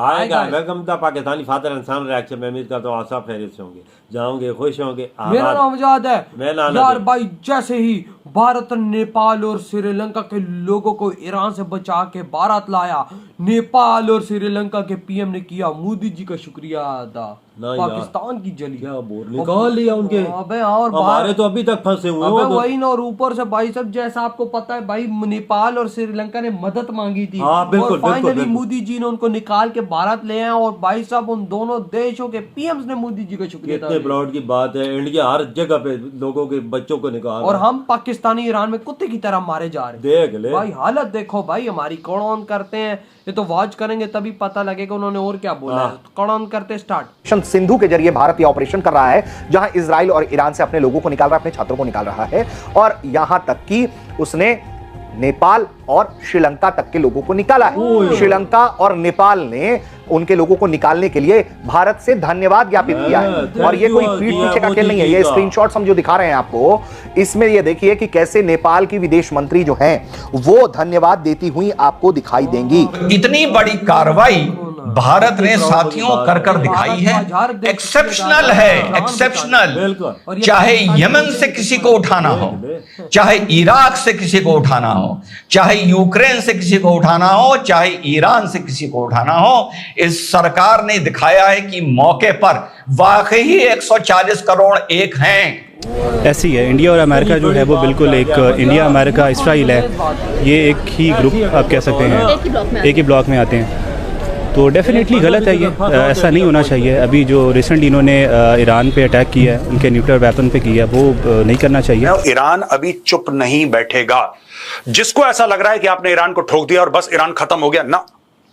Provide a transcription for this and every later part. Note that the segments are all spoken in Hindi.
आएगा। Welcome the Pakistani father and son reaction. मैं उम्मीद करता हूँ आप सब खैरियत से होंगे, जाओगे खुश होंगे। मेरा नाम आजाद है मैं नाना यार भाई। जैसे ही भारत नेपाल और श्रीलंका के लोगों को ईरान से बचा के भारत लाया, नेपाल और श्रीलंका के पीएम ने किया मोदी जी का शुक्रिया अदा। पाकिस्तान की जली क्या बोल निकाल लिया उनके। अबे और हमारे तो अभी तक फंसे हुए अबे हो। वही ना। और ऊपर से भाई सब जैसा आपको पता है भाई, नेपाल और श्रीलंका ने मदद मांगी थी। हाँ, बिल्कुल, और फाइनली बिल्कुल। मोदी जी ने उनको निकाल के भारत ले आए। और भाई साहब उन दोनों देशों के पीएम्स ने मोदी जी का शुक्रिया कितने प्राउड की बात है। इंडिया हर जगह पे लोगों के बच्चों को निकाल, और हम पाकिस्तानी ईरान में कुत्ते की तरह मारे जा रहे हैं। देख ले भाई हालत देखो भाई हमारी। कौन ऑन करते हैं, ये तो वॉच करेंगे तभी पता लगेगा उन्होंने और क्या बोला है। कौन ऑन करते स्टार्ट। सिंधु के जरिए भारत यह ऑपरेशन कर रहा है जहां इजराइल और ईरान से अपने लोगों को निकाल रहा है, अपने छात्रों को निकाल रहा है। और यहां तक कि उसने नेपाल और श्रीलंका तक के लोगों को निकाला है। श्रीलंका और नेपाल ने उनके लोगों को निकालने के लिए भारत से धन्यवाद ज्ञापित किया है। और ये कोई पीठ पीछे का खेल नहीं है। ये स्क्रीनशॉट्स हम जो दिखा रहे हैं आपको, इसमें ये देखिए कि कैसे नेपाल की विदेश मंत्री जो हैं वो धन्यवाद देती हुई आपको दिखाई देंगी। इतनी बड़ी कार्रवाई भारत ने साथियों कर कर दिखाई है। एक्सेप्शनल है, एक्सेप्शनल। चाहे यमन से किसी को उठाना हो, चाहे इराक से किसी को उठाना हो, चाहे यूक्रेन से किसी को उठाना हो, चाहे ईरान से किसी को उठाना हो, इस सरकार ने दिखाया है कि मौके पर वाकई 140 करोड़ एक हैं। ऐसी है। इंडिया और अमेरिका जो है वो बिल्कुल एक, इंडिया अमेरिका इसराइल है, ये एक ही ग्रुप आप कह सकते हैं, एक ही ब्लॉक में आते हैं। तो डेफिनेटली गलत है ये, ऐसा नहीं होना चाहिए। अभी जो रिसेंटली इन्होंने ईरान पे अटैक किया है, उनके न्यूक्लियर वेपन पे किया है, वो नहीं करना चाहिए। ईरान अभी चुप नहीं बैठेगा। जिसको ऐसा लग रहा है कि आपने ईरान को ठोक दिया और बस ईरान खत्म हो गया, ना,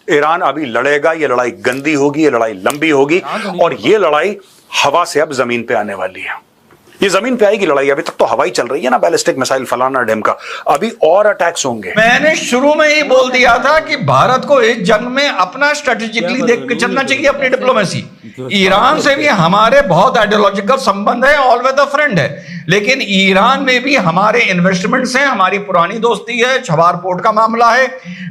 ईरान अभी लड़ेगा। ये लड़ाई गंदी होगी, ये लड़ाई लंबी होगी और ये लड़ाई हवा से अब जमीन पे आने वाली है। ये जमीन पे आएगी लड़ाई। अभी तक तो हवाई चल रही है ना, बैलिस्टिक मिसाइल फलाना ढिमका। अभी और अटैक्स होंगे। मैंने शुरू में ही बोल दिया था कि भारत को इस जंग में अपना स्ट्रेटेजिकली देख के चलना चाहिए, अपनी डिप्लोमेसी। ईरान से भी हमारे बहुत आइडियोलॉजिकल संबंध है, ऑलवेज द फ्रेंड है। लेकिन ईरान में भी हमारे इन्वेस्टमेंट्स हैं, हमारी पुरानी दोस्ती है, छबार पोर्ट का मामला है।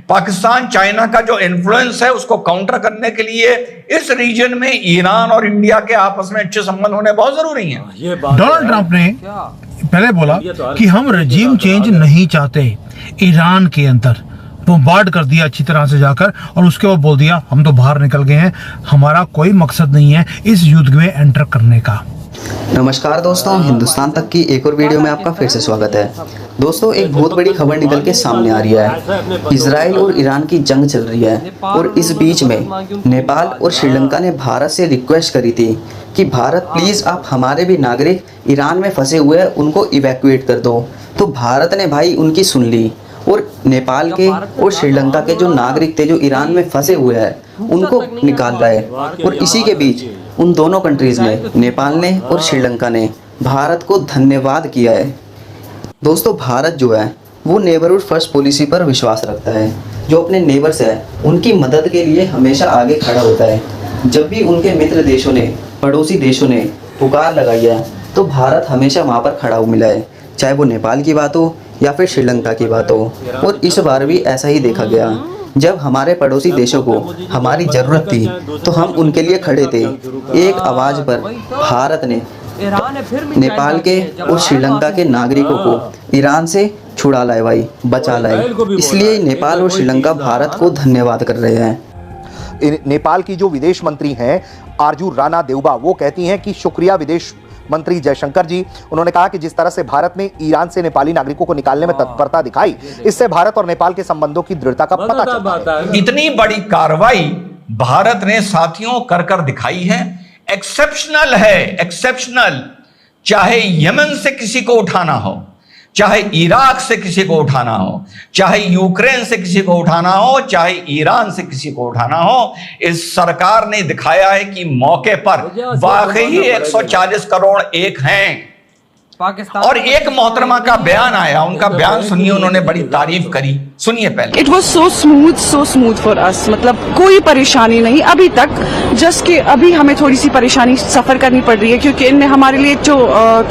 पाकिस्तान चाइना का जो इन्फ्लुएंस है उसको काउंटर करने के लिए इस रीजन में ईरान और इंडिया के आपस में अच्छे संबंध होने बहुत जरूरी हैं। डोनाल्ड ट्रंप ने पहले बोला कि हम रजीम चेंज नहीं चाहते। ईरान के अंदर बॉम्बार्ड कर दिया अच्छी तरह से जाकर, और उसके बाद बोल दिया हम तो बाहर निकल गए हैं, हमारा कोई मकसद नहीं है इस युद्ध में एंटर करने का। नमस्कार दोस्तों, हिंदुस्तान तक की एक और वीडियो में आपका फिर से स्वागत है। दोस्तों, एक बहुत बड़ी खबर निकल के सामने आ रही है। इजराइल और ईरान की जंग चल रही है और इस बीच में नेपाल और श्रीलंका ने भारत से रिक्वेस्ट करी थी कि भारत प्लीज़ आप हमारे भी नागरिक ईरान में फंसे हुए हैं उनको इवैक्यूएट कर दो। तो भारत ने भाई उनकी सुन ली और नेपाल के और श्रीलंका के जो नागरिक थे जो ईरान में फंसे हुए हैं उनको निकाल रहा है। और इसी के बीच उन दोनों कंट्रीज़ ने, नेपाल ने और श्रीलंका ने, भारत को धन्यवाद किया है। दोस्तों, भारत जो है वो नेबरहुड फर्स्ट पॉलिसी पर विश्वास रखता है। जो अपने नेबर्स है उनकी मदद के लिए हमेशा आगे खड़ा होता है। जब भी उनके मित्र देशों ने, पड़ोसी देशों ने पुकार लगाई है तो भारत हमेशा वहाँ पर खड़ा मिला है, चाहे वो नेपाल की बात हो या फिर श्रीलंका की बात हो। और इस बार भी ऐसा ही देखा गया। जब हमारे पड़ोसी देशों को हमारी ज़रूरत थी तो हम उनके लिए खड़े थे। एक आवाज़ पर भारत ने नेपाल के और श्रीलंका के नागरिकों को ईरान से छुड़ा लाए भाई, बचा लाए। इसलिए नेपाल और श्रीलंका भारत को धन्यवाद कर रहे हैं। नेपाल की जो विदेश मंत्री हैं आरजू राणा देउबा, वो कहती हैं कि शुक्रिया विदेश मंत्री जयशंकर जी। उन्होंने कहा कि जिस तरह से भारत ने ईरान से नेपाली नागरिकों को निकालने में तत्परता दिखाई, इससे भारत और नेपाल के संबंधों की दृढ़ता का पता चलता है। इतनी बड़ी कार्रवाई भारत ने साथियों कर कर दिखाई है। एक्सेप्शनल है, एक्सेप्शनल। चाहे यमन से किसी को उठाना हो, चाहे इराक से किसी को उठाना हो, चाहे यूक्रेन से किसी को उठाना हो, चाहे ईरान से किसी को उठाना हो, इस सरकार ने दिखाया है कि मौके पर वाकई 140 करोड़ एक हैं। पाकिस्तान और एक मोहतरमा का बयान आया, उनका बयान सुनिए, उन्होंने बड़ी तारीफ करी, सुनिए पहले। It was so smooth for us, मतलब कोई परेशानी नहीं अभी तक, जस्ट कि अभी हमें थोड़ी सी परेशानी सफर करनी पड़ रही है क्योंकि इनने हमारे लिए जो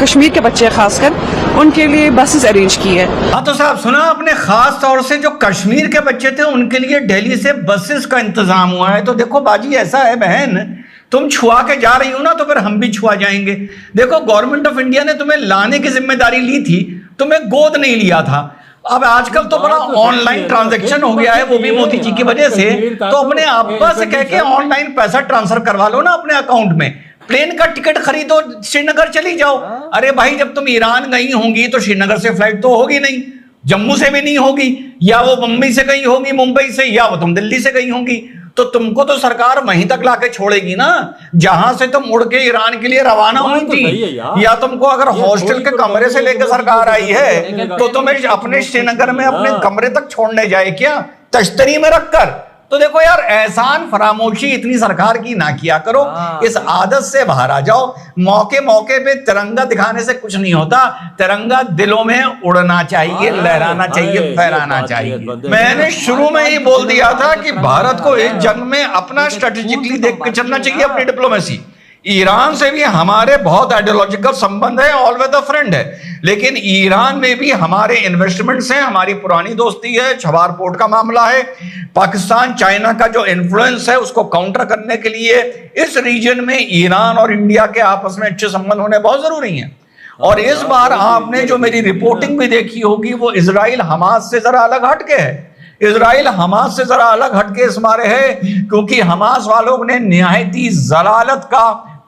कश्मीर के बच्चे खासकर उनके लिए बसेस अरेंज की है। हाँ तो साहब सुना आपने, खास तौर से जो कश्मीर के बच्चे थे उनके लिए दिल्ली से बसेस का इंतजाम हुआ है। तो देखो बाजी, ऐसा है बहन, तुम छुआ के जा रही हो ना, तो फिर हम भी छुआ जाएंगे। देखो गवर्नमेंट ऑफ इंडिया ने तुम्हें लाने की जिम्मेदारी ली थी, तुम्हें गोद नहीं लिया था। अब आजकल तो बड़ा ऑनलाइन ट्रांजैक्शन हो गया है, वो भी मोदी जी की वजह से। तो अपने अब्बा से कह के ऑनलाइन पैसा ट्रांसफर करवा लो ना अपने अकाउंट में, प्लेन का टिकट खरीदो, श्रीनगर चली जाओ। अरे भाई, जब तुम ईरान गई होंगी तो श्रीनगर से फ्लाइट तो होगी नहीं, जम्मू से भी नहीं होगी, या वो मुंबई से गई होगी, मुंबई से, या वो तुम दिल्ली से गई होंगी। तो तुमको तो सरकार वहीं तक लाके छोड़ेगी ना जहां से तुम उड़ के ईरान के लिए रवाना हुई थी। या तुमको अगर हॉस्टल के कमरे से लेकर सरकार आई है तो तुम्हें अपने श्रीनगर में अपने कमरे तक छोड़ने जाए क्या, तश्तरी में रखकर? तो देखो यार, एहसान फरामोशी इतनी सरकार की ना किया करो, इस आदत से बाहर आ जाओ। मौके मौके पे तिरंगा दिखाने से कुछ नहीं होता, तिरंगा दिलों में उड़ना चाहिए, लहराना चाहिए, फहराना चाहिए। मैंने शुरू में ही बोल दिया था कि भारत को इस जंग में अपना स्ट्रेटेजिकली देख के चलना चाहिए, अपनी डिप्लोमेसी। ईरान से भी हमारे बहुत आइडियोलॉजिकल संबंध है, ऑलवेज द फ्रेंड है, लेकिन ईरान में भी हमारे इन्वेस्टमेंट्स हैं, हमारी पुरानी दोस्ती है, छबार पोर्ट का मामला है। पाकिस्तान चाइना का जो इन्फ्लुएंस है उसको काउंटर करने के लिए इस रीजन में ईरान और इंडिया के आपस में अच्छे संबंध होने बहुत जरूरी हैं। और इस बार आपने जो मेरी रिपोर्टिंग भी देखी होगी वो इजराइल हमास से जरा अलग हटके है। इजराइल हमास से जरा अलग हटके इस बारे है क्योंकि हमास वालों ने निहायती जलालत का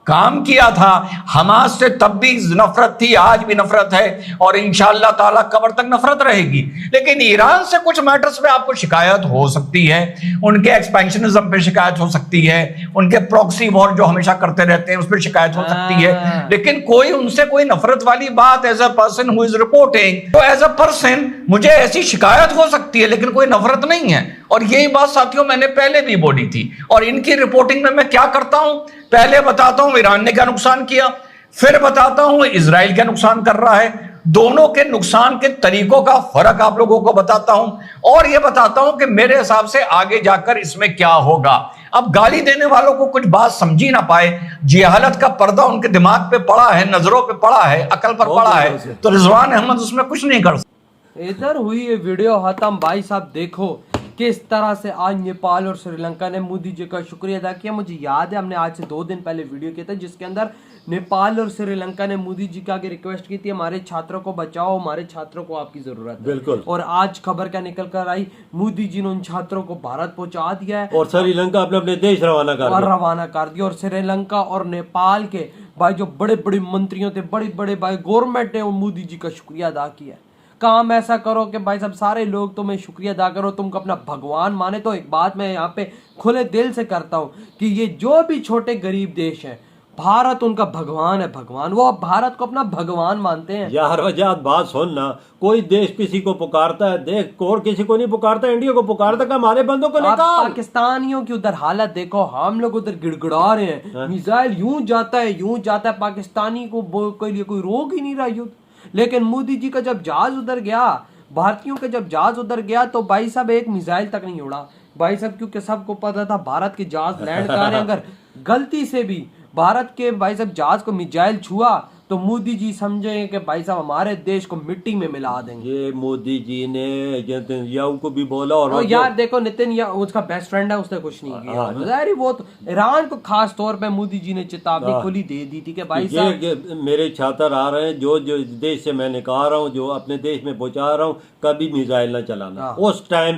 काम किया था। हमास से तब भी नफरत थी, आज भी नफरत है और इंशाअल्लाह ताला कब्र तक नफरत रहेगी। लेकिन ईरान से कुछ मैटर्स पे आपको शिकायत हो सकती है, उनके एक्सपेंशनिज्म पे शिकायत हो सकती है, उनके प्रॉक्सी वॉर जो हमेशा करते रहते हैं उस पर शिकायत हो सकती है, लेकिन कोई उनसे कोई नफरत वाली बात as a person who is reporting, तो एज अ पर्सन मुझे ऐसी शिकायत हो सकती है लेकिन कोई नफरत नहीं है। और यही बात साथियों मैंने पहले भी बोली थी। और इनकी रिपोर्टिंग में मैं क्या करता हूं, पहले बताता हूं ईरान ने क्या नुकसान किया, फिर बताता हूं इजराइल क्या नुकसान कर रहा है, दोनों के नुकसान के तरीकों का फर्क आप लोगों को बताता हूं, और यह बताता हूं कि मेरे हिसाब से आगे जाकर इसमें क्या होगा। अब गाली देने वालों को कुछ बात समझी ना पाए, जिहालत का पर्दा उनके दिमाग पे पड़ा है, नजरों पे पड़ा है, अकल पर पड़ा है, तो रिजवान अहमद उसमें कुछ नहीं कर सकते। इधर हुई ये वीडियो खत्म। भाई साहब देखो किस तरह से आज नेपाल और श्रीलंका ने मोदी जी का शुक्रिया अदा किया। मुझे याद है हमने आज से 2 दिन पहले वीडियो किया था जिसके अंदर नेपाल और श्रीलंका ने मोदी जी का आगे रिक्वेस्ट की थी, हमारे छात्रों को बचाओ, हमारे छात्रों को आपकी जरूरत है। बिल्कुल। और आज खबर क्या निकल कर आई, मोदी जी ने उन छात्रों को भारत पहुंचा दिया है और श्रीलंका अपने अपने देश रवाना कर दिया। और श्रीलंका और नेपाल के भाई जो बड़े बड़े मंत्रियों थे, बड़े बड़े भाई गवर्नमेंट ने मोदी जी का शुक्रिया अदा किया। काम ऐसा करो कि भाई सब सारे लोग तुम्हें शुक्रिया अदा करो, तुमको अपना भगवान माने। तो एक बात मैं यहाँ पे खुले दिल से करता हूँ कि ये जो भी छोटे गरीब देश हैं, भारत उनका भगवान है, भगवान। वो भारत को अपना भगवान मानते हैं। यार वजह बात सुन ना, कोई देश किसी को पुकारता है, देख और किसी को नहीं पुकारता, इंडिया को पुकारता है, हमारे बंदों को निकाल। पाकिस्तानियों की उधर हालत देखो, हम लोग उधर गिड़गिड़ा रहे हैं, मिसाइल यूं जाता है, पाकिस्तानी को के लिए कोई रोक ही नहीं रहा युद्ध। लेकिन मोदी जी का जब जहाज उधर गया, भारतीयों का जब जहाज उधर गया तो भाई साहब एक मिसाइल तक नहीं उड़ा भाई साहब, क्योंकि सबको पता था भारत के जहाज लैंड कर रहे हैं। अगर गलती से भी भारत के भाई साहब जहाज को मिसाइल छुआ तो मोदी जी समझेंगे कि भाई साहब हमारे देश को मिट्टी में मिला देंगे। ये मोदी जी ने नेतन्याहू को भी बोला। और यार देखो नेतन्याहू उसका बेस्ट फ्रेंड है, उसने कुछ नहीं किया। वो तो ईरान को खास तौर पे मोदी जी ने चेतावनी खुली दे दी थी कि भाई साहब मेरे छात्र आ रहे हैं, जो जो देश से मैं निकाल रहा हूँ, जो अपने देश में पहुंचा रहा हूँ, कभी मिसाइल ना चलाना। उस टाइम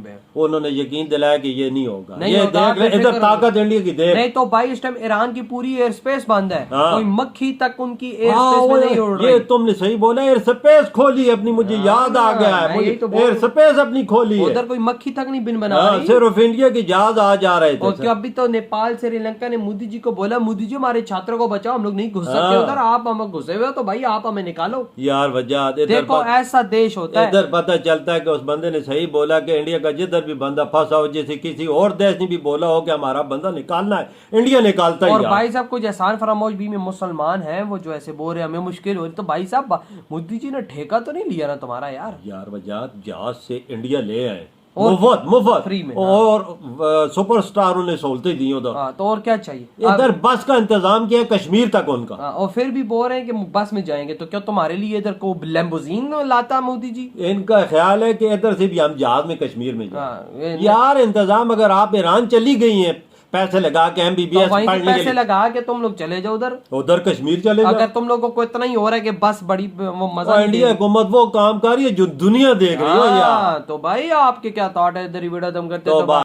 पे उन्होंने यकीन दिलाया कि ये नहीं होगा। ये देख इधर ताकत इंडिया की देख। नहीं तो भाई इस टाइम ईरान की पूरी एयर स्पेस बंद है, कोई मक्खी तक उनकी एयर स्पेस में नहीं उड़ रही। ये तुमने सही बोला, एयर स्पेस खोली अपनी, मुझे याद आ गया है, मुझे एयर स्पेस अपनी खोली है, उधर कोई मक्खी तक नहीं बिन बना रही। सिर्फ इंडिया की जहाज आ जा रहे थे। अभी तो नेपाल श्रीलंका ने मोदी जी को बोला, मोदी जी हमारे छात्रों को बचाओ, हम लोग नहीं घुस सकते उधर, आप हम घुसे हुए हो तो भाई आप हमें निकालो। यार वजह देखो ऐसा देश होता है। इधर पता चलता है कि उस बंदे ने सही बोला कि इंडिया का जिधर भी बंदा फंसा हो, जैसे किसी और देश ने भी बोला हो कि हमारा बंदा निकालना है, इंडिया निकालता है। और भाई साहब कुछ एहसान फरामोश भी में मुसलमान हैं, वो जो ऐसे बोल रहे हमें मुश्किल हो रही, तो भाई साहब मोदी जी ने ठेका तो नहीं लिया ना तुम्हारा यार? यार वजह जहाज से इंडिया ले आए मुफ्त फ्री में, और सुपरस्टार उन्हें सहूलतें दी उधर। हाँ, तो और क्या चाहिए? इधर बस का इंतजाम किया कश्मीर तक उनका। और फिर भी बोल रहे हैं कि बस में जाएंगे, तो क्या तुम्हारे लिए इधर को लैम्बोर्गिनी लाता मोदी जी? इनका ख्याल है कि इधर से भी हम जहाज में कश्मीर में जाएं। हाँ, यार इंतजाम, अगर आप ईरान चली गई हैं पैसे लगा के MBBS तो वहीं पढ़ने के पैसे लिए, लगा के तुम लोग चले जाओ उधर कश्मीर चले जाओ। अगर तुम लोगों को इतना ही हो रहा है कि बस बड़ी वो मजा और इंडिया हुकूमत वो काम कर रही है जो दुनिया देख रही हो यार। तो भाई आपके क्या थॉट है? इधर ही वीडियो दम करते तो